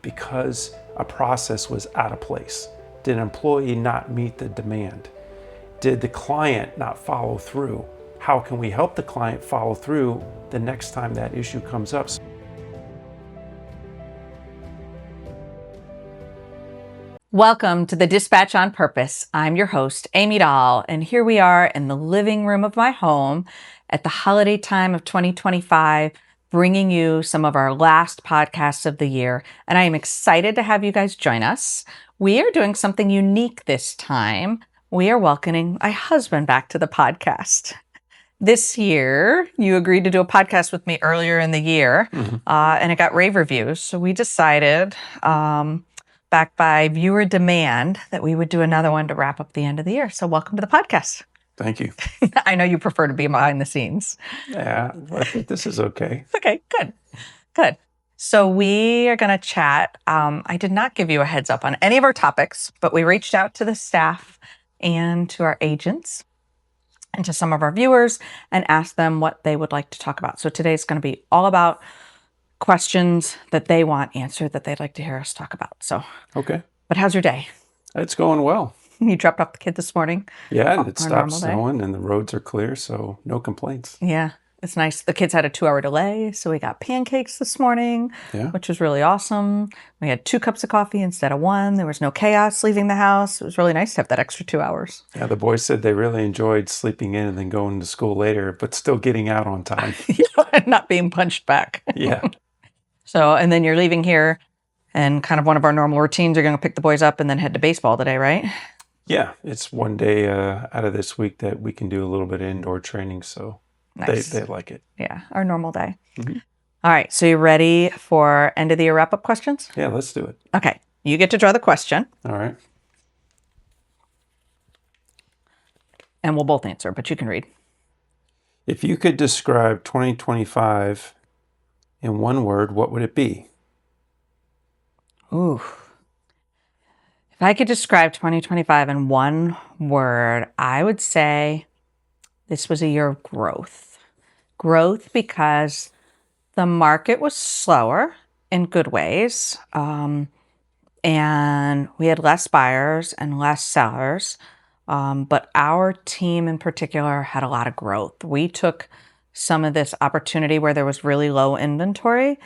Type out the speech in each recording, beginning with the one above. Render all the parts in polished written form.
because a process was out of place? Did an employee not meet the demand? Did the client not follow through? How can we help the client follow through the next time that issue comes up? Welcome to the Dispatch on Purpose. I'm your host, Amy Dahl, and here we are in the living room of my home at the holiday time of 2025, bringing you some of our last podcasts of the year. And I am excited to have you guys join us. We are doing something unique this time. We are welcoming my husband back to the podcast. This year, you agreed to do a podcast with me earlier in the year, and it got rave reviews. So we decided, backed by viewer demand, that we would do another one to wrap up the end of the year. So welcome to the podcast. Thank you. I know you prefer to be behind the scenes. Yeah, I think this is okay. Okay, good. So we are going to chat. I did not give you a heads up on any of our topics, but we reached out to the staff and to our agents and to some of our viewers and asked them what they would like to talk about. So today's going to be all about questions that they want answered that they'd like to hear us talk about. So, Okay. But how's your day? It's going well. You dropped off the kid this morning? Yeah, and it Our stopped normal day? snowing and the roads are clear, so no complaints. Yeah, it's nice. The kids had a 2-hour delay, so we got pancakes this morning, Yeah. which was really awesome. We had 2 cups of coffee instead of 1. There was no chaos leaving the house. It was really nice to have that extra 2 hours. Yeah, the boys said they really enjoyed sleeping in and then going to school later, but still getting out on time. Not being punched back. Yeah. So, and then you're leaving here, and kind of one of our normal routines, you're going to pick the boys up and then head to baseball today, right? Yeah, it's one day out of this week that we can do a little bit of indoor training, so Nice. they like it. Yeah, our normal day. Mhm. All right, so you ready for end of the year wrap-up questions? Yeah, let's do it. Okay, you get to draw the question, All right. and we'll both answer, but you can read. If you could describe 2025 in one word, what would it be? Ooh. If I could describe 2025 in one word, I would say this was a year of growth. Growth because the market was slower in good ways, and we had less buyers and less sellers, but our team in particular had a lot of growth. We took some of this opportunity where there was really low inventory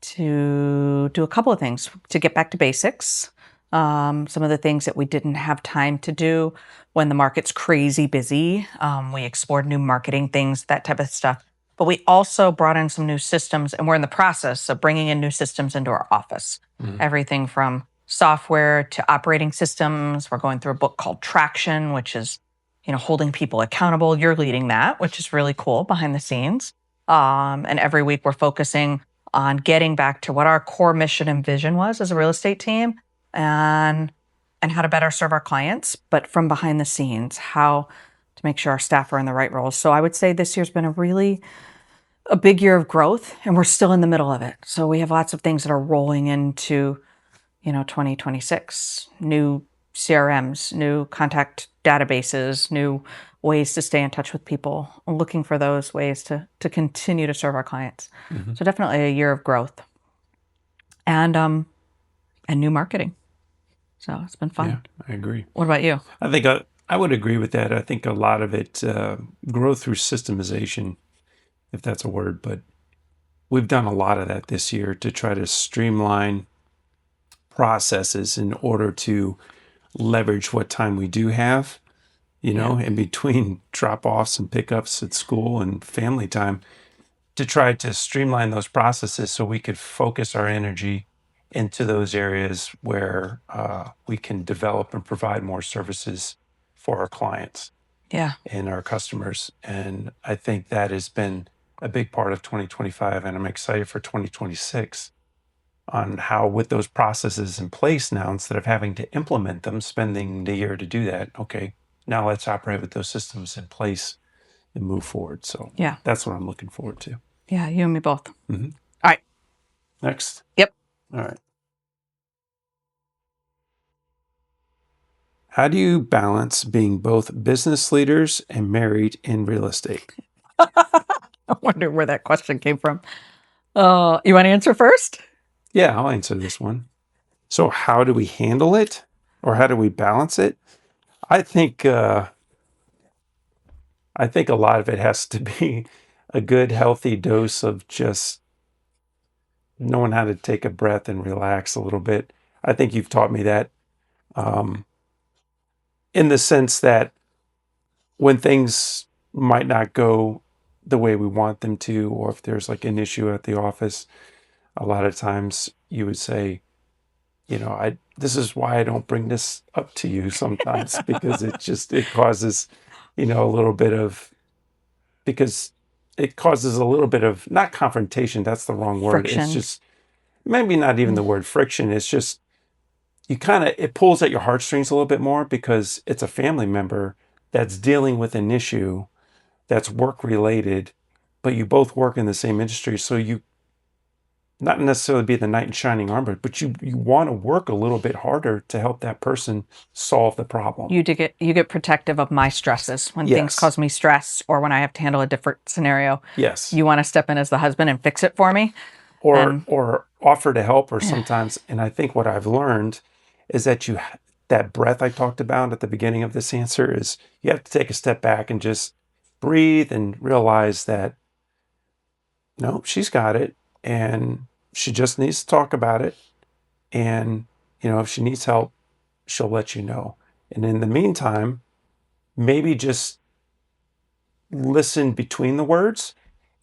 to do a couple of things, to get back to basics. Some of the things that we didn't have time to do when the market's crazy busy. We explored new marketing things, that type of stuff. But we also brought in some new systems, and we're in the process of bringing in new systems into our office. Everything from software to operating systems. We're going through a book called Traction, which is, holding people accountable. You're leading that, which is really cool behind the scenes. And every week we're focusing on getting back to what our core mission and vision was as a real estate team, and how to better serve our clients, but from behind the scenes, how to make sure our staff are in the right roles. So I would say this year's been a big year of growth, and we're still in the middle of it. So we have lots of things that are rolling into, 2026, new CRMs, new contact databases, new ways to stay in touch with people, looking for those ways to continue to serve our clients. So definitely a year of growth and new marketing. So it's been fun. Yeah, I agree. What about you? I think I would agree with that. I think a lot of it growth through systemization, if that's a word, but we've done a lot of that this year to try to streamline processes in order to leverage what time we do have, in between drop-offs and pickups at school and family time, to try to streamline those processes so we could focus our energy into those areas where we can develop and provide more services for our clients and our customers. And I think that has been a big part of 2025, and I'm excited for 2026 on how, with those processes in place now, instead of having to implement them, spending the year to do that, okay, now let's operate with those systems in place and move forward. So that's what I'm looking forward to. Yeah, you and me both. Mm-hmm. All right. Next. Yep. All right. How do you balance being both business leaders and married in real estate? I wonder where that question came from. You want to answer first? Yeah, I'll answer this one. So how do we handle it, or how do we balance it? I think I think a lot of it has to be a good, healthy dose of just knowing how to take a breath and relax a little bit. I think you've taught me that, um, in the sense that when things might not go the way we want them to, or if there's like an issue at the office, a lot of times you would say, I this is why I don't bring this up to you sometimes, because it causes, a little bit of, because it causes a little bit of, not confrontation, that's the wrong word. It's Friction. just maybe not even the word friction. It's just it pulls at your heartstrings a little bit more, because it's a family member that's dealing with an issue that's work related, but you both work in the same industry. So you not necessarily be the knight in shining armor, but you want to work a little bit harder to help that person solve the problem. You get protective of my stresses when things Yes. cause me stress or when I have to handle a different scenario. Yes. You want to step in as the husband and fix it for me. or And or offer to help, or sometimes, and I think what I've learned is that that breath I talked about at the beginning of this answer is, you have to take a step back and just breathe and realize that, no, she's got it, and she just needs to talk about it, and if she needs help, she'll let you know. And in the meantime, maybe just listen between the words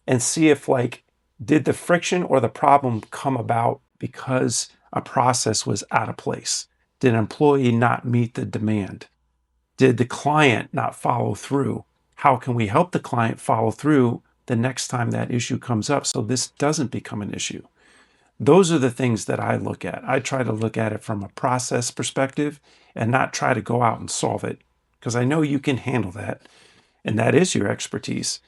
and see if, like, did the friction or the problem come about because a process was out of place? Did an employee not meet the demand? Did the client not follow through? How can we help the client follow through the next time that issue comes up, so this doesn't become an issue? Those are the things that I look at. I try to look at it from a process perspective and not try to go out and solve it, because I know you can handle that, and that is your expertise.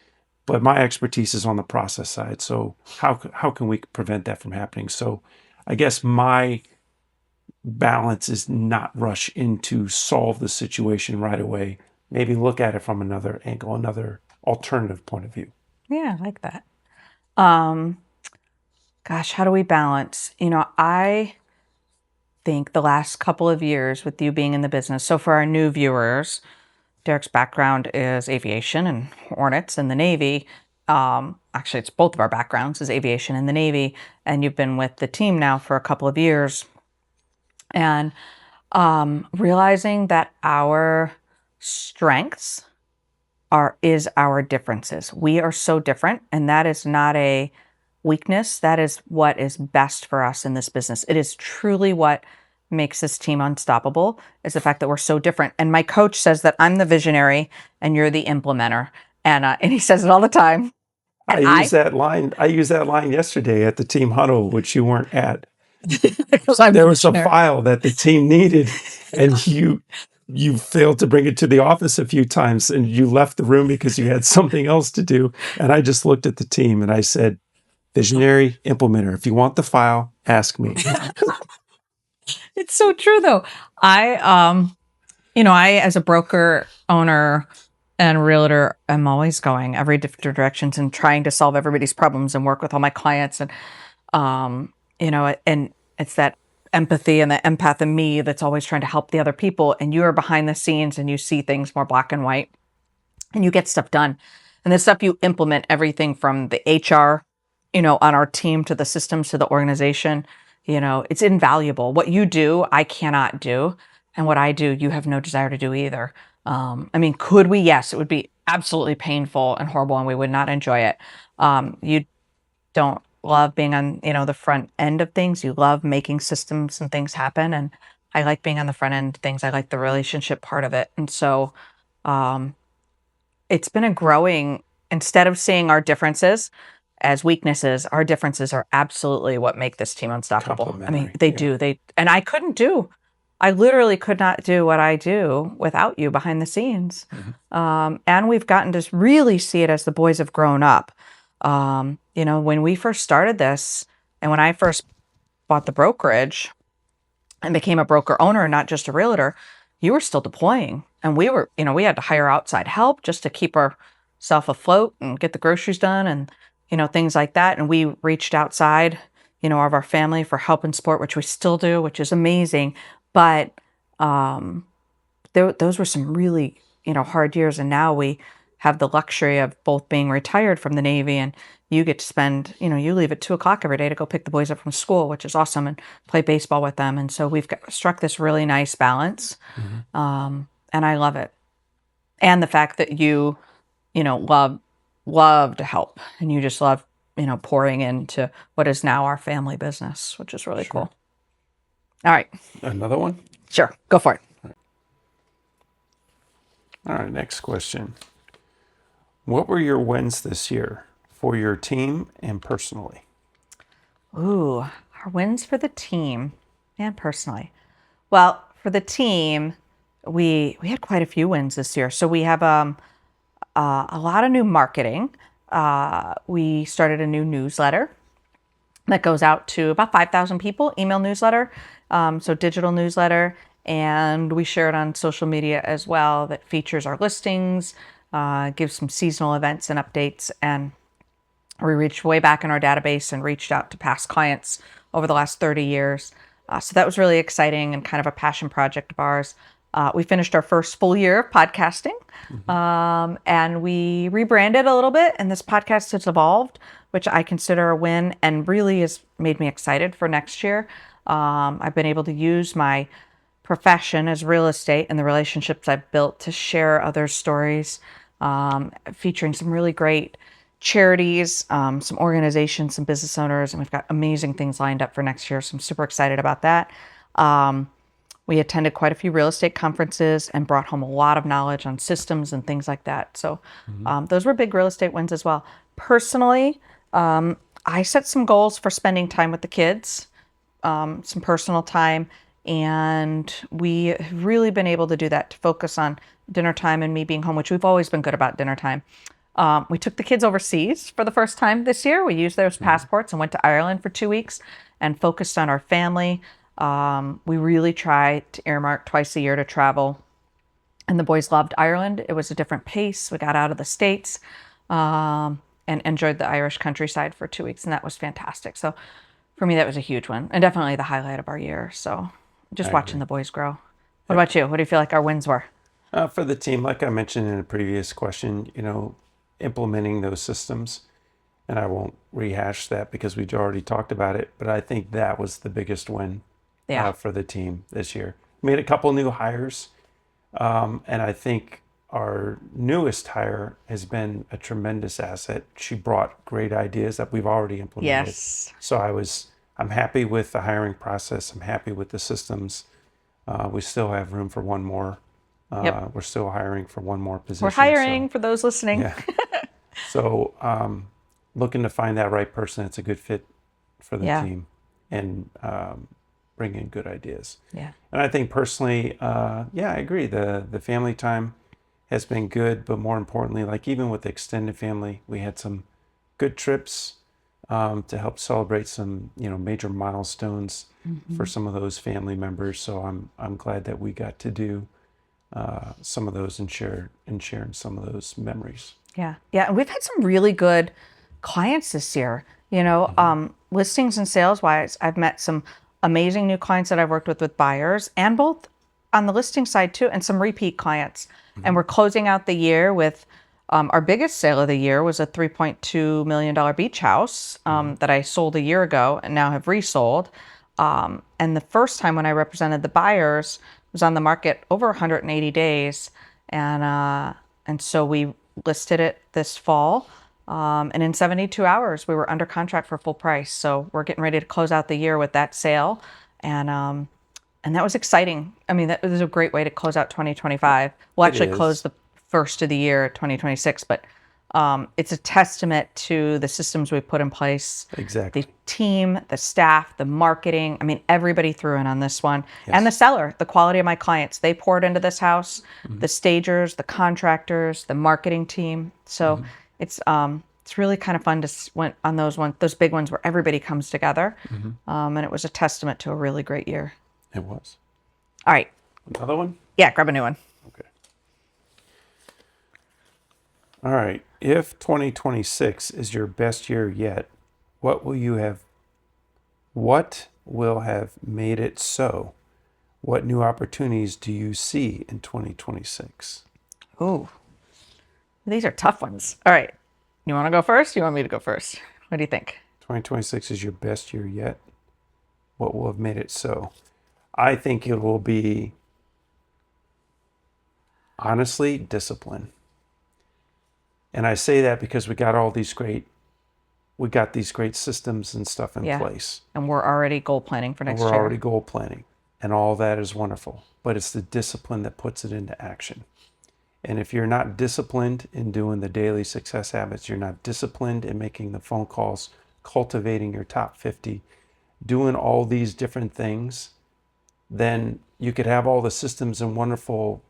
But my expertise is on the process side. So how can we prevent that from happening? So I guess my balance is not rush into solve the situation right away. Maybe look at it from another angle, another alternative point of view. yeah, I like that. Um, Gosh, how do we balance? I think the last couple of years with you being in the business. So for our new viewers, Derek's background is aviation and Hornets in the Navy. Actually, it's both of our backgrounds is aviation and the Navy, and you've been with the team now for a couple of years. And realizing that our strengths is our differences. We are so different, and that is not a weakness. That is what is best for us in this business. It is truly what makes this team unstoppable, is the fact that we're so different. And my coach says that I'm the visionary and you're the implementer, and he says it all the time. And I I, used that line. I used that line yesterday at the team huddle, which you weren't at. because I'm the There was a visionary. file that the team needed, and you failed to bring it to the office a few times, and you left the room because you had something else to do. And I just looked at the team and I said, visionary implementer, if you want the file, ask me. It's so true though. I as a broker owner and realtor, I'm always going every different directions and trying to solve everybody's problems and work with all my clients. And it's that empathy and the empath in me that's always trying to help the other people. And you are behind the scenes and you see things more black and white and you get stuff done. And the stuff you implement, everything from the HR, on our team to the systems to the organization, it's invaluable. What you do, I cannot do. And what I do, you have no desire to do either. I mean, could we? Yes, it would be absolutely painful and horrible and we would not enjoy it. You don't love being on, the front end of things. You love making systems and things happen. And I like being on the front end of things. I like the relationship part of it. And so, um, it's been a growing instead of seeing our differences as weaknesses, our differences are absolutely what make this team unstoppable. I mean, Complimentary. they Yeah. do. And I literally could not do what I do without you behind the scenes. Mhm. And we've gotten to really see it as the boys have grown up. When we first started this and when I first bought the brokerage, and became a broker owner, not just a realtor, you were still deploying. And we had to hire outside help just to keep ourselves afloat and get the groceries done and, things like that. And we reached outside of our family for help in sport, which we still do, which is amazing. But those were some really, hard years. And now we have the luxury of both being retired from the Navy, and you get to spend, you leave at 2 o'clock every day to go pick the boys up from school, which is awesome, and play baseball with them. And so struck this really nice balance. Mm-hmm. And I love it. And the fact that love to help, and you just love, pouring into what is now our family business, which is really Sure. cool. All right. Another one? Sure. Go for it. All right, next question. What were your wins this year for your team and personally? Ooh, our wins for the team and personally. Well, for the team, we had quite a few wins this year. So we have a lot of new marketing. We started a new newsletter that goes out to about 5,000 people, email newsletter, so digital newsletter. And we share it on social media as well, that features our listings, gives some seasonal events and updates. And we reached way back in our database and reached out to past clients over the last 30 years. So that was really exciting and kind of a passion project of ours. We finished our first full year of podcasting, and we rebranded a little bit. And this podcast has evolved, which I consider a win and really has made me excited for next year. I've been able to use my profession as real estate and the relationships I've built to share other stories, featuring some really great charities, some organizations, some business owners, and we've got amazing things lined up for next year. So I'm super excited about that. We attended quite a few real estate conferences and brought home a lot of knowledge on systems and things like that. So those were big real estate wins as well. Personally, I set some goals for spending time with the kids, some personal time, and we have really been able to do that, to focus on dinner time and me being home, which we've always been good about dinner time. We took the kids overseas for the first time this year. We used those passports and went to Ireland for 2 weeks and focused on our family. We really try to earmark twice a year to travel. And the boys loved Ireland. It was a different pace. We got out of the States, and enjoyed the Irish countryside for 2 weeks. And that was fantastic. So for me, that was a huge one, and definitely the highlight of our year. So just I watching agree. the boys grow. What Yep. about you? What do you feel like our wins were? For the team, like I mentioned in a previous question, implementing those systems, and I won't rehash that because we've already talked about it, but I think that was the biggest win Yeah. for the team this year. Made a couple new hires, and I think our newest hire has been a tremendous asset. She brought great ideas that we've already implemented. Yes. So I'm happy with the hiring process. I'm happy with the systems. We still have room for one more. Yep. We're still hiring for one more position. We're hiring for those listening. Yeah. So looking to find that right person that's a good fit for the Yeah. team, and bring in good ideas. Yeah. And I think personally, yeah, I agree. The family time has been good, but more importantly, like even with the extended family, we had some good trips to help celebrate some major milestones for some of those family members. So I'm glad that we got to do some of those and sharing some of those memories. Yeah. Yeah. And we've had some really good clients this year. Listings and sales wise, I've met some amazing new clients that I've worked with buyers, and both on the listing side too, and some repeat clients. And we're closing out the year with our biggest sale of the year was a $3.2 million beach house that I sold a year ago and now have resold. And the first time when I represented the buyers was on the market over 180 days. And so we listed it this fall. And in 72 hours, we were under contract for full price. So we're getting ready to close out the year with that sale. And that was exciting. I mean, that was a great way to close out 2025. We'll It actually close is. the first of the year, 2026, but it's a testament to the systems we've put in place, Exactly. the team, the staff, the marketing. I mean, everybody threw in on this one. And the Yes. seller, the quality of my clients. They poured into this house, the stagers, the contractors, the marketing team. So it's really kind of fun to went on those big ones where everybody comes together. And it was a testament to a really great year. It was. All right. Another one? Yeah, grab a new one. Okay. All right. If 2026 is your best year yet, what will you have What will have made it so? What new opportunities do you see in 2026? Ooh, these are tough ones. All right. You want to go first? You want me to go first? What do you think? 2026 is your best year yet. What will have made it so? I think it will be, honestly, discipline. And I say that because we got these great systems and stuff in Yeah. place. And we're already goal planning for And next we're year. already goal planning. And all that is wonderful. But it's the discipline that puts it into action. And if you're not disciplined in doing the daily success habits, you're not disciplined in making the phone calls, cultivating your top 50, doing all these different things, then you could have all the systems and wonderful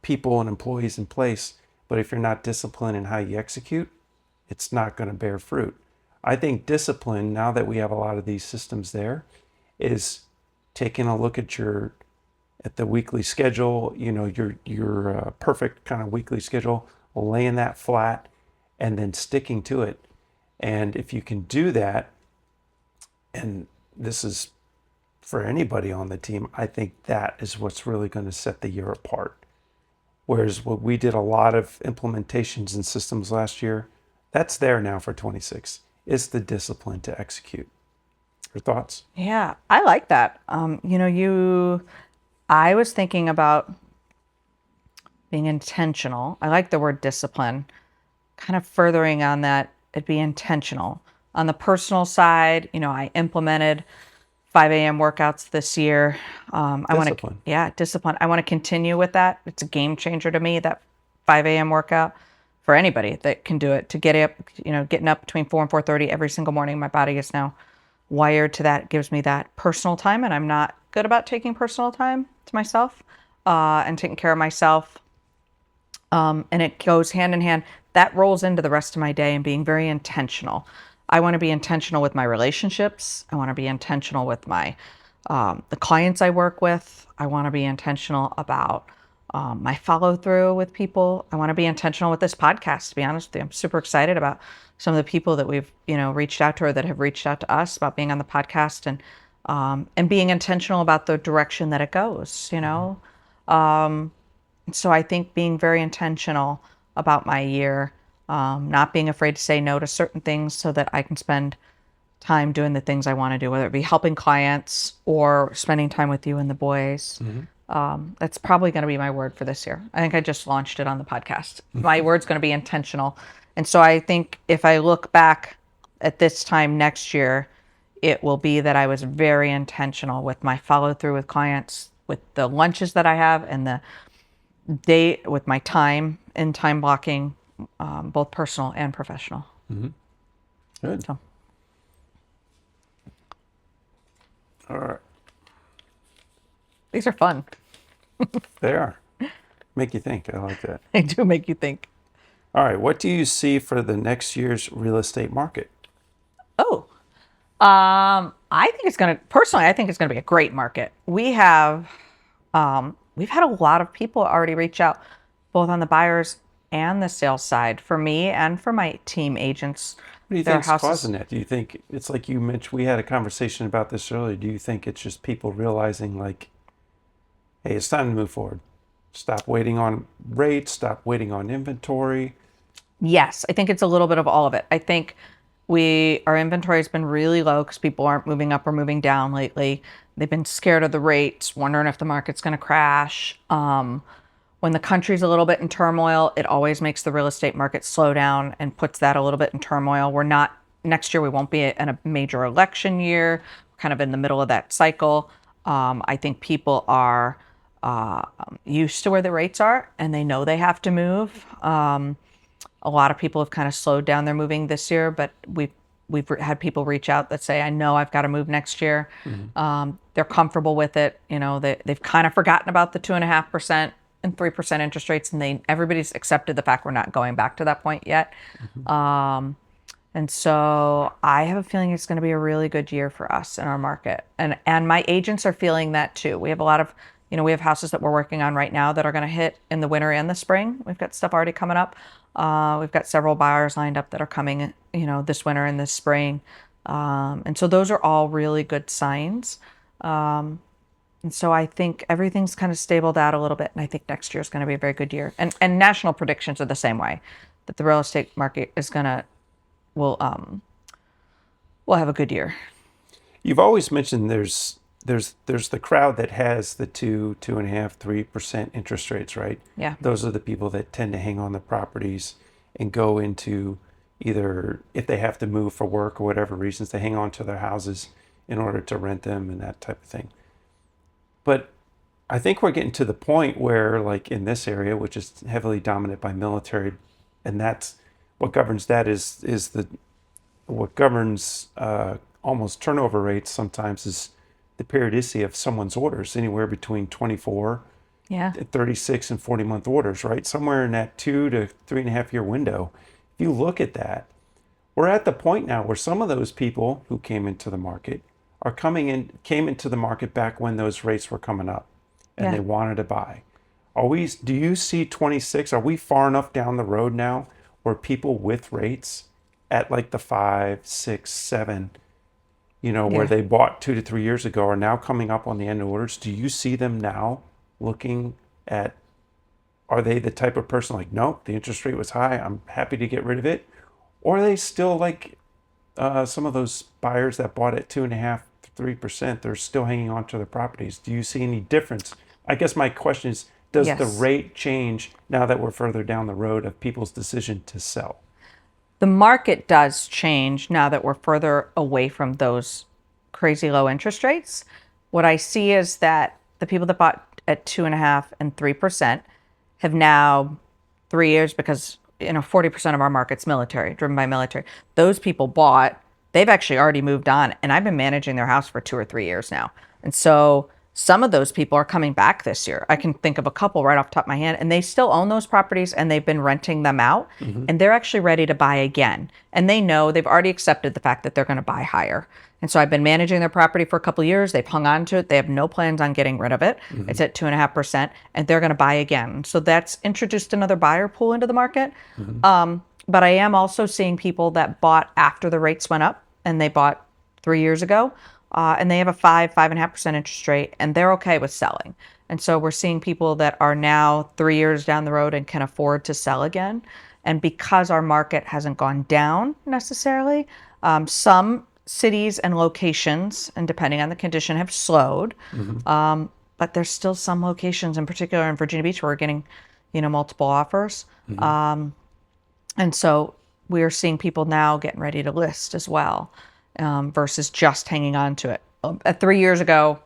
people and employees in place. But if you're not disciplined in how you execute, it's not going to bear fruit. I think discipline, now that we have a lot of these systems there, is taking a look at the weekly schedule, your perfect kind of weekly schedule, laying that flat, and then sticking to it. And if you can do that, and this is for anybody on the team, I think that is what's really going to set the year apart. Whereas what we did a lot of implementations and systems last year, that's there now for 26. It's the discipline to execute. Your thoughts? Yeah, I like that. I was thinking about being intentional. I like the word discipline, kind of furthering on that, it'd be intentional. On the personal side, I implemented 5 a.m. workouts this year. I want to, Discipline. yeah, discipline. I want to continue with that. It's a game changer to me, that 5 a.m. workout for anybody that can do it. To get up, getting up between 4 and 4:30 every single morning. My body is now wired to that. It gives me that personal time, and I'm not good about taking personal time to myself and taking care of myself. And it goes hand in hand. That rolls into the rest of my day and being very intentional. I want to be intentional with my relationships. I want to be intentional with the clients I work with. I want to be intentional about my follow through with people. I want to be intentional with this podcast. To be honest with you, I'm super excited about some of the people that we've reached out to, or that have reached out to us about being on the podcast, and being intentional about the direction that it goes. So I think being very intentional about my year, not being afraid to say no to certain things so that I can spend time doing the things I want to do, whether it be helping clients or spending time with you and the boys. That's probably going to be my word for this year. I think I just launched it on the podcast. My word's going to be intentional. And so I think if I look back at this time next year, it will be that I was very intentional with my follow through with clients, with the lunches that I have, and the day with my time and time blocking, both personal and professional. Good. So All right. these are fun. They are. Make you think. I like that. They do make you think. All right. What do you see for the next year's real estate market? Oh, I think it's going to, personally, I think it's going to be a great market. We've had a lot of people already reach out, both on the buyers and the sales side, for me and for my team agents. What do you Their think's houses. causing that? Do you think it's like you mentioned? We had a conversation about this earlier. Do you think it's just people realizing, like, hey, it's time to move forward? Stop waiting on rates. Stop waiting on inventory. Yes, I think it's a little bit of all of it. I think our inventory has been really low because people aren't moving up or moving down lately. They've been scared of the rates, wondering if the market's going to crash. When the country's a little bit in turmoil, it always makes the real estate market slow down and puts that a little bit in turmoil. We're not, next year, we won't be in a major election year, kind of in the middle of that cycle. I think people are used to where the rates are, and they know they have to move. A lot of people have kind of slowed down their moving this year, but we've had people reach out that say, I know I've got to move next year. They're comfortable with it. They've kind of forgotten about the 2.5% and 3% interest rates, and everybody's accepted the fact we're not going back to that point yet. And so I have a feeling it's going to be a really good year for us in our market. And my agents are feeling that too. We have a lot of, we have houses that we're working on right now that are going to hit in the winter and the spring. We've got stuff already coming up. We've got several buyers lined up that are coming, this winter and this spring. And so those are all really good signs. And so I think everything's kind of stabled out a little bit. And I think next year is going to be a very good year. And national predictions are the same way, that the real estate market is going to, will have a good year. You've always mentioned there's the crowd that has the 2.5, 3% interest rates, right? Yeah. Those are the people that tend to hang on the properties and go into either if they have to move for work or whatever reasons, they hang on to their houses in order to rent them and that type of thing. But I think we're getting to the point where, like in this area, which is heavily dominated by military, and that's what governs that is the what governs almost turnover rates sometimes is the periodicity of someone's orders, anywhere between 24, Yeah. 36, and 40-month orders, right? Somewhere in that 2 to 3.5 year window. If you look at that, we're at the point now where some of those people who came into the market came into the market back when those rates were coming up and Yeah. they wanted to buy. Do you see 26? Are we far enough down the road now where people with rates at like the 5, 6, 7, where Yeah. they bought 2 to 3 years ago are now coming up on the end of orders? Do you see them now looking at, are they the type of person like, nope, the interest rate was high, I'm happy to get rid of it? Or are they still like some of those buyers that bought at 2.5, 3%, they're still hanging on to their properties? Do you see any difference? I guess my question is, does the Yes. rate change now that we're further down the road of people's decision to sell? The market does change now that we're further away from those crazy low interest rates. What I see is that the people that bought at 2.5 and 3% have now 3 years, because 40% of our market's military, driven by military. Those people bought, they've actually already moved on, and I've been managing their house for 2 or 3 years now. And so some of those people are coming back this year. I can think of a couple right off the top of my hand, and they still own those properties and they've been renting them out, and they're actually ready to buy again. And they know they've already accepted the fact that they're going to buy higher. And so I've been managing their property for a couple of years. They've hung on to it. They have no plans on getting rid of it. It's at 2.5%, and they're going to buy again. So that's introduced another buyer pool into the market. But I am also seeing people that bought after the rates went up, and they bought 3 years ago, and they have a 5.5% interest rate, and they're okay with selling. And so we're seeing people that are now 3 years down the road and can afford to sell again. And because our market hasn't gone down necessarily, some cities and locations, and depending on the condition, have slowed. But there's still some locations, in particular in Virginia Beach, where we're getting, multiple offers. And so we're seeing people now getting ready to list as well, versus just hanging on to it. 3 years ago,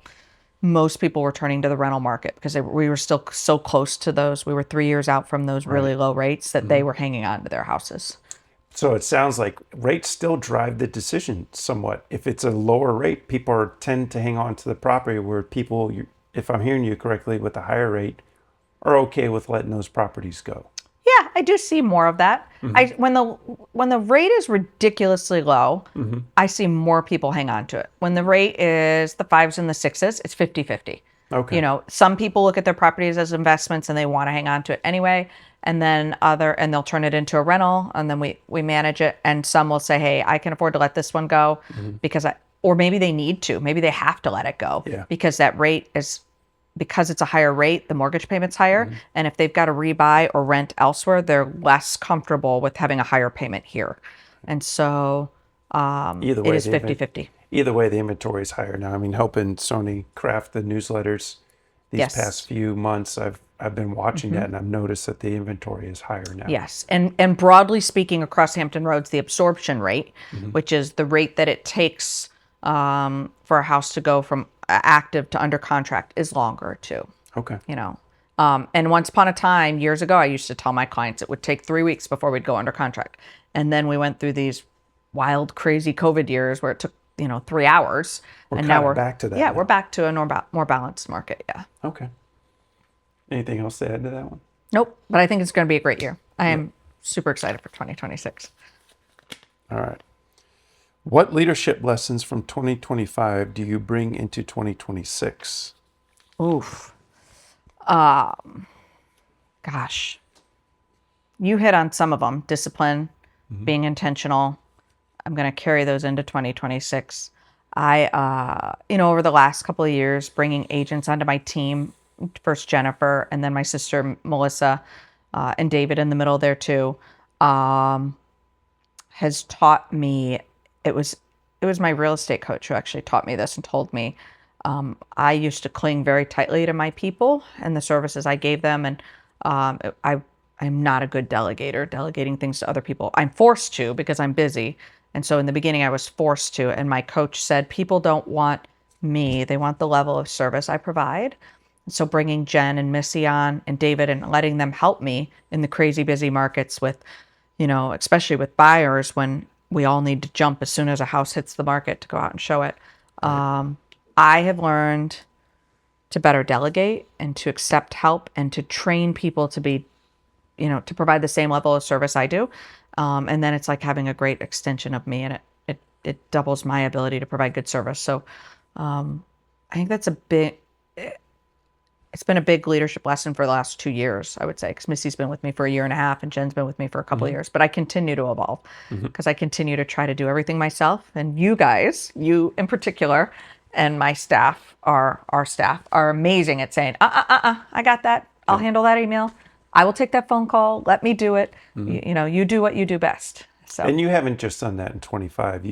most people were turning to the rental market because we were still so close to those. We were 3 years out from those really Right. low rates that they were hanging on to their houses. So it sounds like rates still drive the decision somewhat. If it's a lower rate, tend to hang on to the property, where people, if I'm hearing you correctly, with a higher rate are okay with letting those properties go. Yeah, I do see more of that. When the rate is ridiculously low, I see more people hang on to it. When the rate is the fives and the sixes, it's 50-50. Okay. Some people look at their properties as investments and they want to hang on to it anyway, and then they'll turn it into a rental, and then we manage it. And some will say, "Hey, I can afford to let this one go because or maybe they need to, maybe they have to let it go Yeah. because that rate is." Because it's a higher rate, the mortgage payment's higher. And if they've got to rebuy or rent elsewhere, they're less comfortable with having a higher payment here. And so Either it way, is 50-50. either way, the inventory is higher now. I mean, helping Sony craft the newsletters these past Yes. few months, I've been watching that, and I've noticed that the inventory is higher now. Yes. And broadly speaking, across Hampton Roads, the absorption rate, which is the rate that it takes for a house to go from active to under contract, is longer too. Okay. And once upon a time, years ago, I used to tell my clients it would take 3 weeks before we'd go under contract. And then we went through these wild, crazy COVID years where it took, 3 hours. And now kinda back to that yeah, now. we're back to a more balanced market. Yeah. Okay. Anything else to add to that one? Nope. But I think it's going to be a great year. I am super excited for 2026. All right. What leadership lessons from 2025 do you bring into 2026? Oof. Gosh. You hit on some of them: discipline, being intentional, I'm going to carry those into 2026. Over the last couple of years, bringing agents onto my team, first Jennifer and then my sister Melissa, and David in the middle there too, has taught me. It was it was my real estate coach who actually taught me this and told me I used to cling very tightly to my people and the services I gave them, and I'm not a good delegator, delegating things to other people. I'm forced to because I'm busy, and so in the beginning I was forced to. And my coach said people don't want me; they want the level of service I provide. So bringing Jen and Missy on and David and letting them help me in the crazy busy markets with, especially with buyers when we all need to jump as soon as a house hits the market to go out and show it. Right. I have learned to better delegate and to accept help and to train people to be, to provide the same level of service I do. And then it's like having a great extension of me, and it doubles my ability to provide good service. So I think that's it's been a big leadership lesson for the last 2 years, I would say, because Missy's been with me for a year and a half and Jen's been with me for a couple of years. But I continue to evolve because I continue to try to do everything myself. And you guys, you in particular, and my staff, our staff, are amazing at saying, I got that. I'll Yeah. handle that email. I will take that phone call. Let me do it. You do what you do best. So, And you haven't just done that in 25.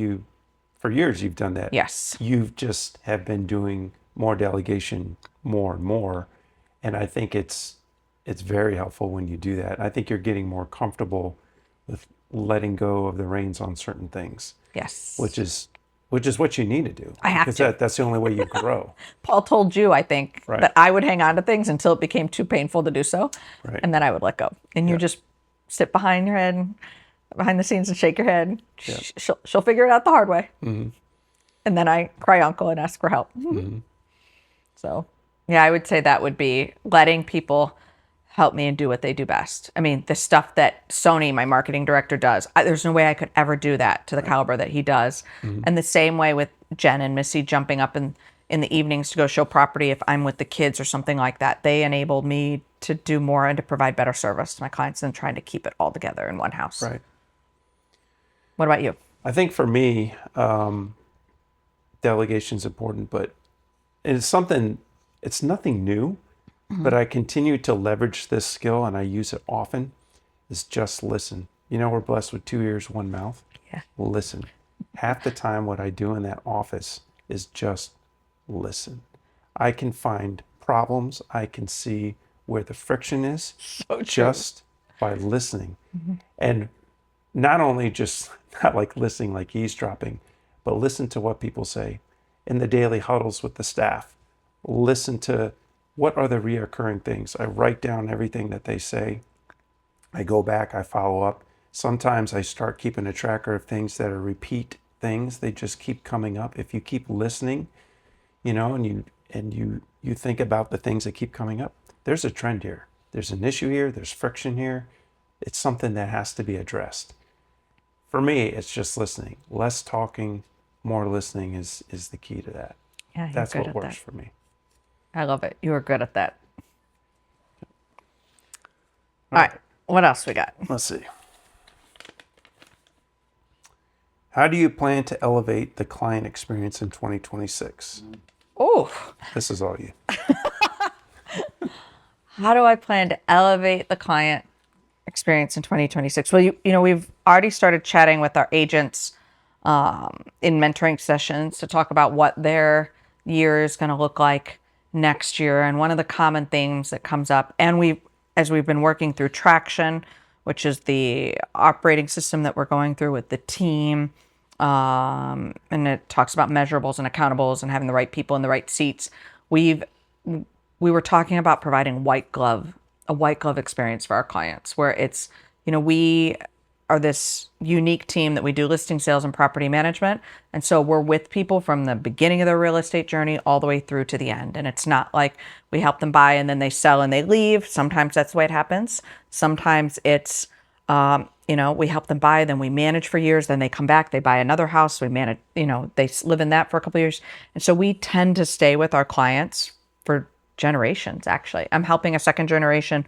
For years, you've done that. yes. You've just have been doing more delegation more and more. And I think it's very helpful when you do that. I think you're getting more comfortable with letting go of the reins on certain things, Yes. which is what you need to do. I have because to. that's the only way you grow. Paul told you, I think, Right. that I would hang on to things until it became too painful to do so. Right. And then I would let go. And you Yeah. just sit behind your head, behind the scenes and shake your head. She'll figure it out the hard way. And then I cry uncle and ask for help. So, yeah, I would say that would be letting people help me and do what they do best. I mean, the stuff that Sony, my marketing director, does, there's no way I could ever do that to the caliber that he does. And the same way with Jen and Missy jumping up in the evenings to go show property if I'm with the kids or something like that. They enable me to do more and to provide better service to my clients than trying to keep it all together in one house. Right. What about you? I think for me, delegation is important, but it's nothing new, but I continue to leverage this skill and I use it often, is just listen. We're blessed with 2 ears, one mouth. Yeah. Listen. Half the time, what I do in that office is just listen. I can find problems. I can see where the friction is just by listening. And not only just not like listening like eavesdropping, but listen to what people say in the daily huddles with the staff. Listen to what are the reoccurring things. I write down everything that they say. I go back, I follow up. Sometimes I start keeping a tracker of things that are repeat things. They just keep coming up. If you keep listening, and you think about the things that keep coming up, there's a trend here. There's an issue here, there's friction here. It's something that has to be addressed. For me, it's just listening. Less talking, more listening is the key to that. Yeah, you're That's good what at works that. for me. I love it. You are good at that. All right. What else we got? Let's see. How do you plan to elevate the client experience in 2026? Oh, This is all you. how do I plan to elevate the client experience in 2026? Well, we've already started chatting with our agents in mentoring sessions to talk about what their year is going to look like next year. And one of the common themes that comes up, and as we've been working through Traction, which is the operating system that we're going through with the team, and it talks about measurables and accountables and having the right people in the right seats. We were talking about providing a white glove experience for our clients, where it's, we are this unique team that we do listing sales and property management. And so we're with people from the beginning of their real estate journey all the way through to the end. And it's not like we help them buy and then they sell and they leave. Sometimes that's the way it happens. Sometimes it's, we help them buy, then we manage for years, then they come back, they buy another house, we manage, they live in that for a couple of years. And so we tend to stay with our clients for generations, actually. I'm helping a second generation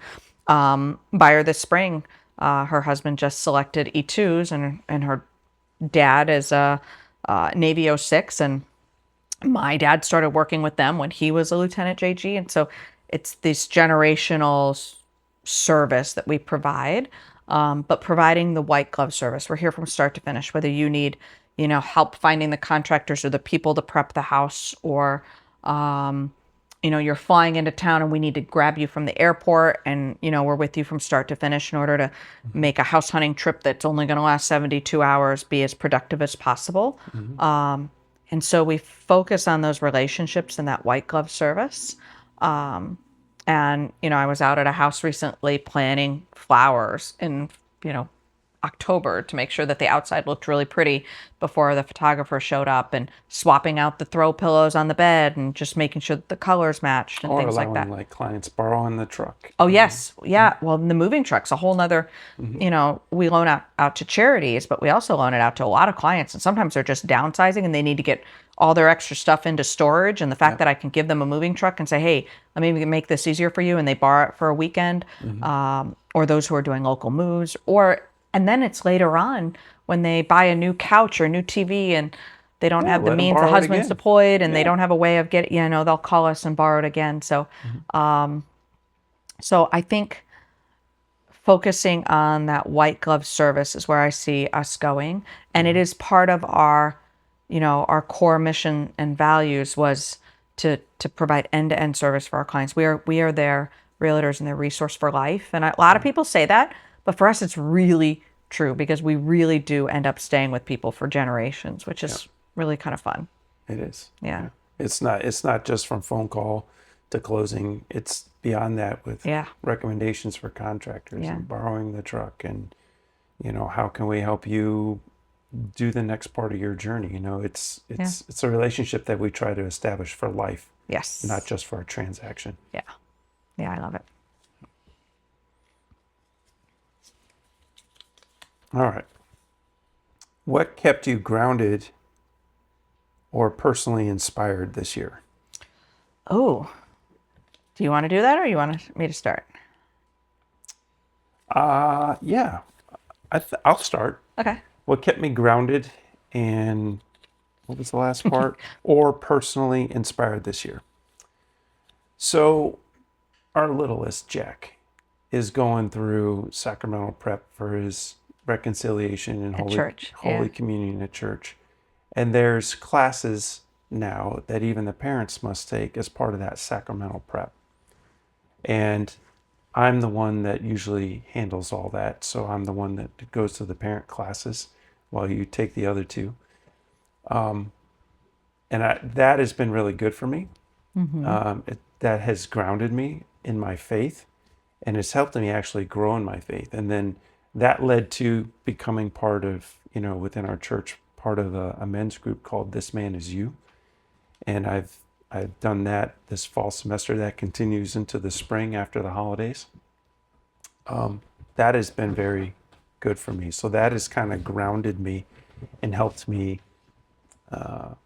buyer this spring. Her husband just selected E2s and her dad is a Navy '06, and my dad started working with them when he was a lieutenant JG. And so it's this generational service that we provide, but providing the white glove service. We're here from start to finish, whether you need, help finding the contractors or the people to prep the house, or, you're flying into town and we need to grab you from the airport, and, we're with you from start to finish in order to Mm-hmm. make a house hunting trip that's only going to last 72 hours be as productive as possible. Mm-hmm. And so we focus on those relationships and that white glove service. And, I was out at a house recently planting flowers in, you know, October to make sure that the outside looked really pretty before the photographer showed up, and swapping out the throw pillows on the bed and just making sure that the colors matched and Or things like allowing that. like clients borrowing the truck. Oh, yes. Yeah. Well, the moving truck's a whole nother, Mm-hmm. we loan out to charities, but we also loan it out to a lot of clients. And sometimes they're just downsizing and they need to get all their extra stuff into storage. And the fact Yep. that I can give them a moving truck and say, hey, let me make this easier for you, and they borrow it for a weekend, Mm-hmm. or those who are doing local moves, and then it's later on when they buy a new couch or a new TV and they don't Yeah, have the let them means, the borrow it husband's again. deployed and they Yeah. don't have a way of getting, they'll call us and borrow it again. So, Mm-hmm. so I think focusing on that white glove service is where I see us going. And it Mm-hmm. is part of our, our core mission and values was to provide end-to-end service for our clients. We are their realtors and their resource for life. And a lot of Mm-hmm. people say that, but for us it's really true, because we really do end up staying with people for generations, which Yep. is really kind of fun. It is. Yeah. Yeah. It's not just from phone call to closing. It's beyond that with Yeah. recommendations for contractors Yeah. and borrowing the truck, and how can we help you do the next part of your journey? It's Yeah. it's a relationship that we try to establish for life, not Yes. just for a transaction. Yeah. Yeah, I love it. All right. What kept you grounded or personally inspired this year? Oh, do you want to do that or you want me to start? Yeah, I'll start. Okay. What kept me grounded, and what was the last part? Or personally inspired this year. So, our littlest Jack is going through sacramental prep for his reconciliation and At holy church. holy Yeah. communion at church. And there's classes now that even the parents must take as part of that sacramental prep. And I'm the one that usually handles all that. So I'm the one that goes to the parent classes while you take the other two. And that has been really good for me. Mm-hmm. That has grounded me in my faith, and it's helped me actually grow in my faith. And then that led to becoming part of, within our church, part of a men's group called This Man Is You. And I've done that this fall semester. That continues into the spring after the holidays. That has been very good for me. So that has kind of grounded me and helped me kind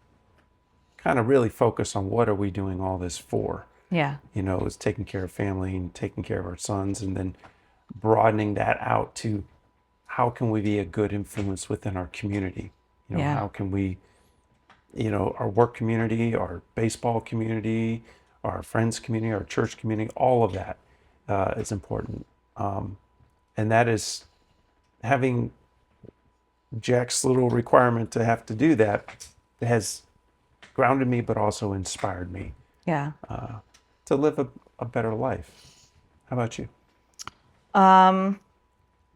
of really focus on what are we doing all this for. Yeah. Is taking care of family and taking care of our sons, and then broadening that out to how can we be a good influence within our community. Yeah. How can we, our work community, our baseball community, our friends community, our church community, all of that is important. And that is having Jack's little requirement to have to do that has grounded me, but also inspired me Yeah. to live a better life. How about you?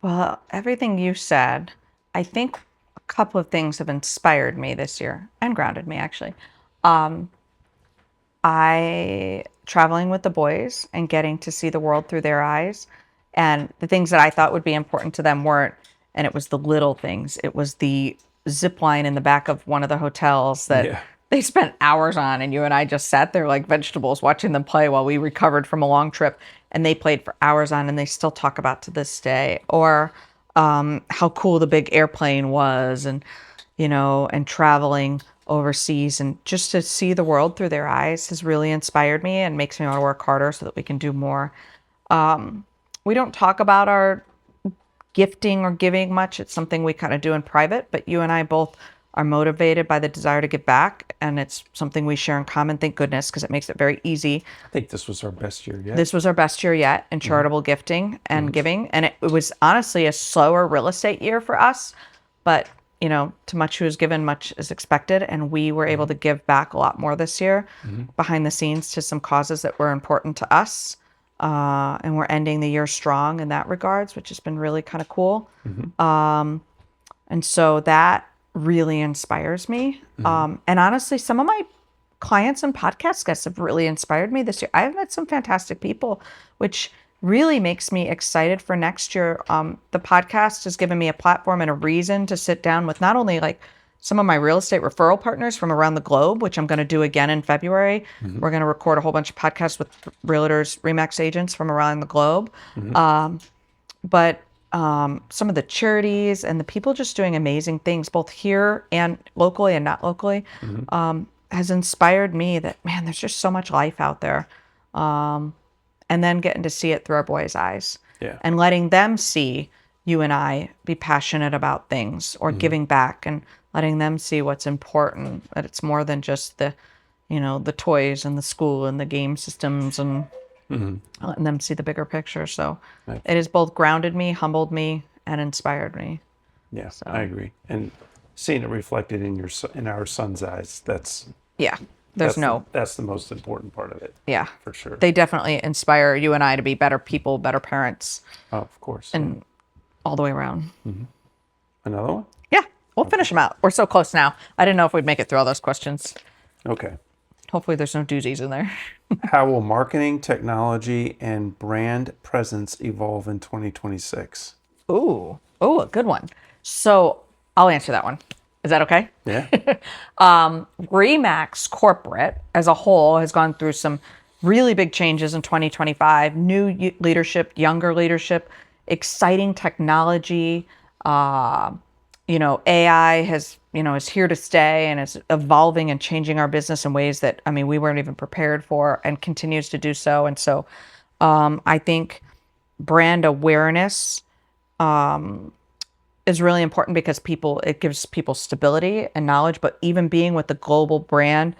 Well, everything you said, I think a couple of things have inspired me this year and grounded me, actually. I traveling with the boys and getting to see the world through their eyes, and the things that I thought would be important to them weren't, and it was the little things. It was the zip line in the back of one of the hotels that Yeah. they spent hours on, and you and I just sat there like vegetables watching them play while we recovered from a long trip, and they played for hours on, and they still talk about to this day. Or how cool the big airplane was, and and traveling overseas, and just to see the world through their eyes has really inspired me and makes me want to work harder so that we can do more. We don't talk about our gifting or giving much. It's something we kind of do in private, but you and I both are motivated by the desire to give back, and it's something we share in common, thank goodness, because it makes it very easy. I think this was our best year yet. This was our best year yet in charitable gifting and giving, and it was honestly a slower real estate year for us, but to much who is given, much is expected, and we were able to give back a lot more this year behind the scenes to some causes that were important to us. And we're ending the year strong in that regards, which has been really kind of cool. And so that really inspires me. And honestly, some of my clients and podcast guests have really inspired me this year. I've met some fantastic people, which really makes me excited for next year. The podcast has given me a platform and a reason to sit down with not only like some of my real estate referral partners from around the globe, which I'm going to do again in February. We're going to record a whole bunch of podcasts with realtors, RE/MAX agents from around the globe. But some of the charities and the people just doing amazing things, both here and locally and not locally, has inspired me that, man, there's just so much life out there. And then getting to see it through our boys' eyes and letting them see you and I be passionate about things or giving back and letting them see what's important, that it's more than just the toys and the school and the game systems, and letting them see the bigger picture. So it has both grounded me, humbled me, and inspired me. Yeah, so. I agree. And seeing it reflected in our son's eyes, that's that's the most important part of it. Yeah, for sure. They definitely inspire you and I to be better people, better parents. Oh, of course. And all the way around. Another one? Yeah, we'll finish them out. We're so close now. I didn't know if we'd make it through all those questions. Okay. Hopefully there's no doozies in there. How will marketing, technology, and brand presence evolve in 2026? Ooh, a good one. So I'll answer that one. Is that okay? Yeah. RE/MAX corporate as a whole has gone through some really big changes in 2025. New leadership, younger leadership, exciting technology. AI is here to stay and is evolving and changing our business in ways that, we weren't even prepared for, and continues to do so. And so I think brand awareness is really important because it gives people stability and knowledge, but even being with the global brand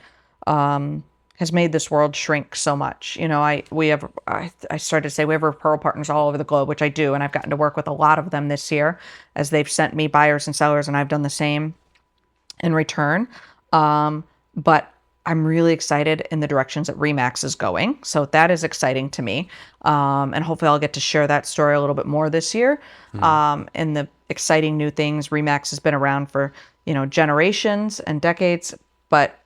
has made this world shrink so much. I started to say we have referral partners all over the globe, which I do, and I've gotten to work with a lot of them this year as they've sent me buyers and sellers, and I've done the same in return. But I'm really excited in the directions that RE/MAX is going. So that is exciting to me. And hopefully I'll get to share that story a little bit more this year. And the exciting new things. RE/MAX has been around for, generations and decades, but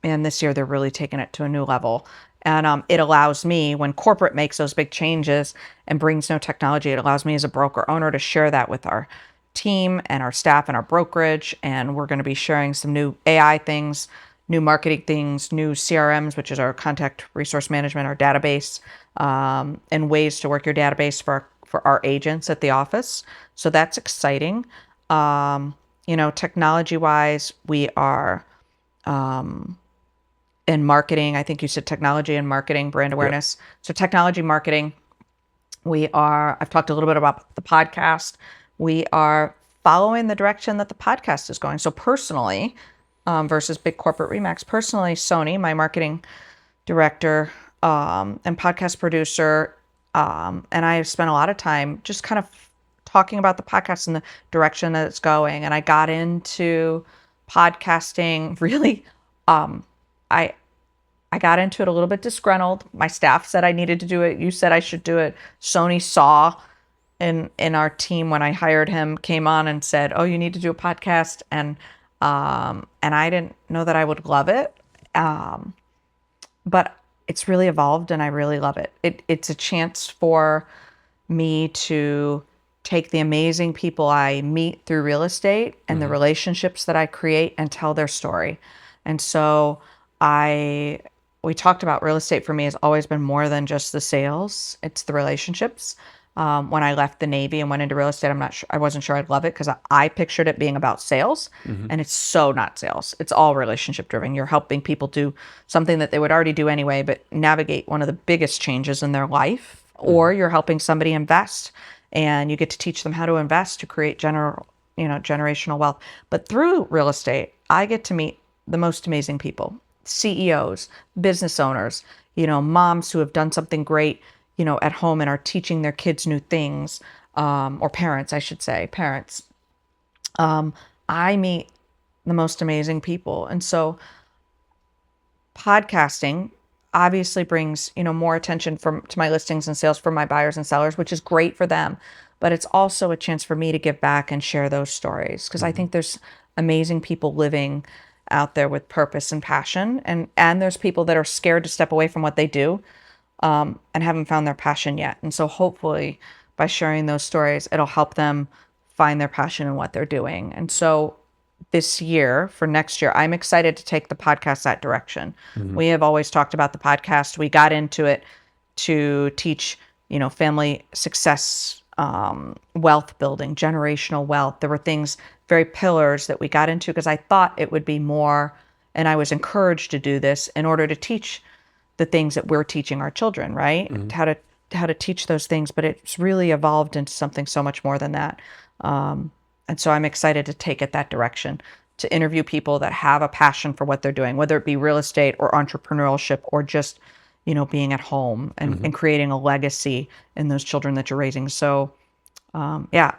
this year they're really taking it to a new level. And it allows me, when corporate makes those big changes and brings no technology, it allows me as a broker owner to share that with our team and our staff and our brokerage. And we're going to be sharing some new AI things, new marketing things, new CRMs, which is our contact resource management, our database, and ways to work your database for our agents at the office. So that's exciting. Technology wise, we are in marketing. I think you said technology and marketing, brand awareness. Yep. So technology marketing, I've talked a little bit about the podcast. We are following the direction that the podcast is going. So personally, versus big corporate RE/MAX, personally, Sony, my marketing director and podcast producer, and I have spent a lot of time just kind of talking about the podcast and the direction that it's going. And I got into podcasting really, I got into it a little bit disgruntled. My staff said I needed to do it. You said I should do it. Sony saw in our team when I hired him, came on and said, "Oh, you need to do a podcast." And I didn't know that I would love it. But it's really evolved and I really love it. It's a chance for me to take the amazing people I meet through real estate and the relationships that I create and tell their story. And so we talked about real estate for me has always been more than just the sales. It's the relationships. When I left the Navy and went into real estate, I wasn't sure I'd love it because I pictured it being about sales, and it's so not sales. It's all relationship driven. You're helping people do something that they would already do anyway, but navigate one of the biggest changes in their life, or you're helping somebody invest and you get to teach them how to invest to create generational wealth. But through real estate, I get to meet the most amazing people, CEOs, business owners, moms who have done something great, at home and are teaching their kids new things, or parents, I should say, parents. I meet the most amazing people. And so podcasting obviously brings, more attention to my listings and sales for my buyers and sellers, which is great for them. But it's also a chance for me to give back and share those stories, because I Mm-hmm. think there's amazing people living out there with purpose and passion, and there's people that are scared to step away from what they do, and haven't found their passion yet. And so hopefully by sharing those stories, it'll help them find their passion in what they're doing. And so this year, for next year, I'm excited to take the podcast that direction. Mm-hmm. We have always talked about the podcast. We got into it to teach, family success, wealth building, generational wealth. There were things, very pillars that we got into because I thought it would be more, and I was encouraged to do this in order to teach the things that we're teaching our children, right? Mm-hmm. How to teach those things, but it's really evolved into something so much more than that. And so I'm excited to take it that direction, to interview people that have a passion for what they're doing, whether it be real estate or entrepreneurship or just, being at home and, Mm-hmm. and creating a legacy in those children that you're raising. So, yeah,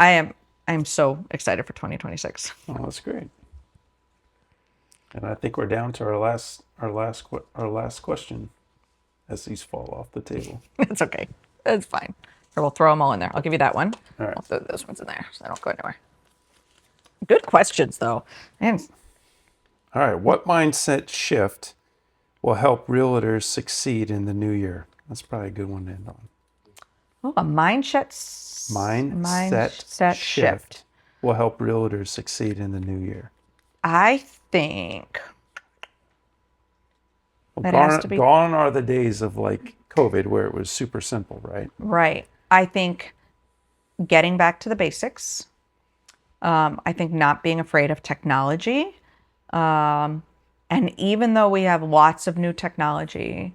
I'm so excited for 2026. Oh, that's great. And I think we're down to our last question as these fall off the table. It's okay. It's fine. Or we'll throw them all in there. I'll give you that one. All right. I'll throw those ones in there so they don't go anywhere. Good questions, though. And All right. What mindset shift will help realtors succeed in the new year? That's probably a good one to end on. a Mindset mindset shift. shift will help realtors succeed in the new year. I think Well, that has gone, to be gone are the days of like COVID where it was super simple, right? right. I think getting back to the basics. I think not being afraid of technology. Um, and even though we have lots of new technology,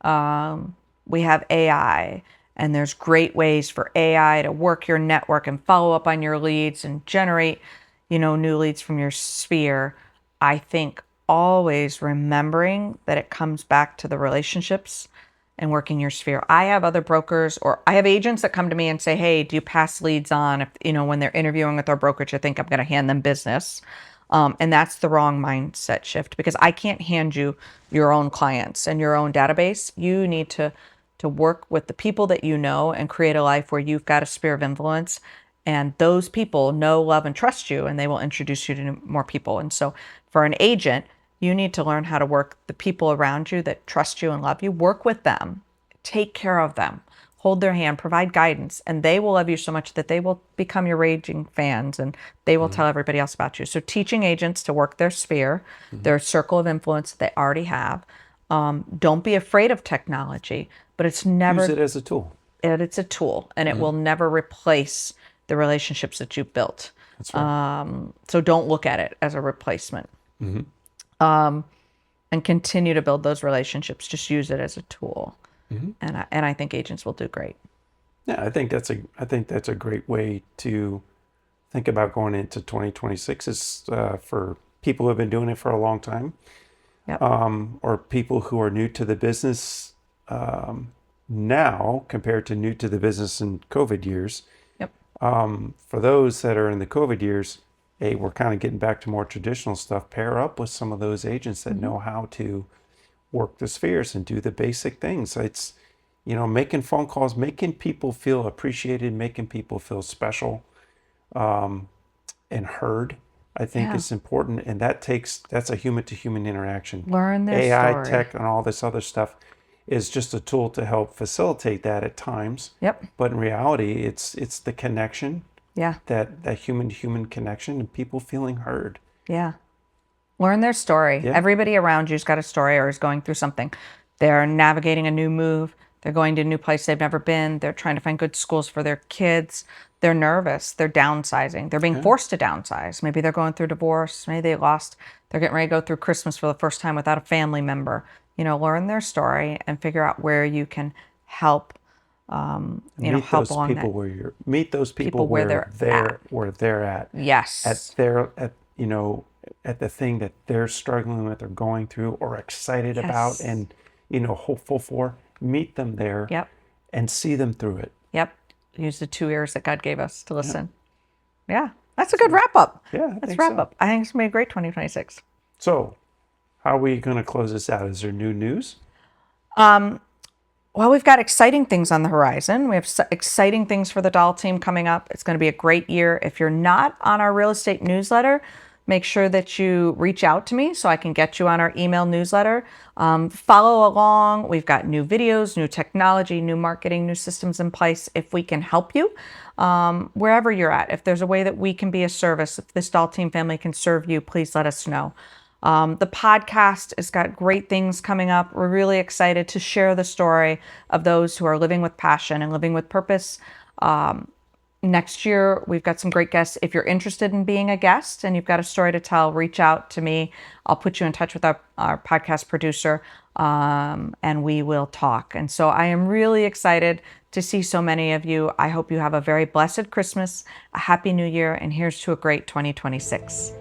we have AI, and there's great ways for AI to work your network and follow up on your leads and generate, new leads from your sphere. I think always remembering that it comes back to the relationships and working your sphere. I have other brokers, or I have agents that come to me and say, "Hey, do you pass leads on?" If when they're interviewing with our brokerage, I think I'm going to hand them business, and that's the wrong mindset shift, because I can't hand you your own clients and your own database. You need to work with the people that you know and create a life where you've got a sphere of influence, and those people know, love, and trust you, and they will introduce you to more people. And so, for an agent, you need to learn how to work the people around you that trust you and love you. Work with them, take care of them, hold their hand, provide guidance, and they will love you so much that they will become your raging fans, and they will Mm-hmm. tell everybody else about you. So, teaching agents to work their sphere, Mm-hmm. their circle of influence that they already have. Don't be afraid of technology, but Use it as a tool. it's a tool, and it Mm-hmm. will never replace the relationships that you've built. That's right. So don't look at it as a replacement, Mm-hmm. and continue to build those relationships. Just use it as a tool, Mm-hmm. and I think agents will do great. Yeah, I think that's a great way to think about going into 2026. Is for people who have been doing it for a long time, Yep. or people who are new to the business now compared to new to the business in COVID years. Yep. For those that are in the COVID years, hey, we're kind of getting back to more traditional stuff. Pair up with some of those agents that know how to work the spheres and do the basic things. It's, making phone calls, making people feel appreciated, making people feel special and heard, I think Yeah. is important. And that's a human to human interaction. Learn their AI, story. tech, and all this other stuff is just a tool to help facilitate that at times. Yep. But in reality, it's the connection, Yeah. that human to human connection, and people feeling heard. Yeah. Learn their story. Yeah. Everybody around you's got a story or is going through something. They're navigating a new move. They're going to a new place they've never been. They're trying to find good schools for their kids. They're nervous. They're downsizing. They're being Yeah. forced to downsize. Maybe they're going through divorce. Maybe they're getting ready to go through Christmas for the first time without a family member. Learn their story and figure out where you can help Meet help those along people that, where you're meet those people people where where they're at. they're at Yes. their at at the thing that they're struggling with or going through or excited about Yes. and hopeful for. Meet them there Yep. and see them through it. Yep. Use the 2 ears that God gave us to Yeah. listen. Yeah. That's a good So wrap up. yeah, I Let's think wrap so. up. I think it's going to be a great 2026. So how are we going to close this out? Is there new news? Well, we've got exciting things on the horizon. We have exciting things for the doll team coming up. It's going to be a great year. If you're not on our real estate newsletter, make sure that you reach out to me so I can get you on our email newsletter. Follow along. We've got new videos, new technology, new marketing, new systems in place. If we can help you, wherever you're at, if there's a way that we can be a service, if this doll team family can serve you, please let us know. The podcast has got great things coming up. We're really excited to share the story of those who are living with passion and living with purpose. Next year, we've got some great guests. If you're interested in being a guest and you've got a story to tell, reach out to me. I'll put you in touch with our podcast producer, and we will talk. And so I am really excited to see so many of you. I hope you have a very blessed Christmas, a happy new year, and here's to a great 2026.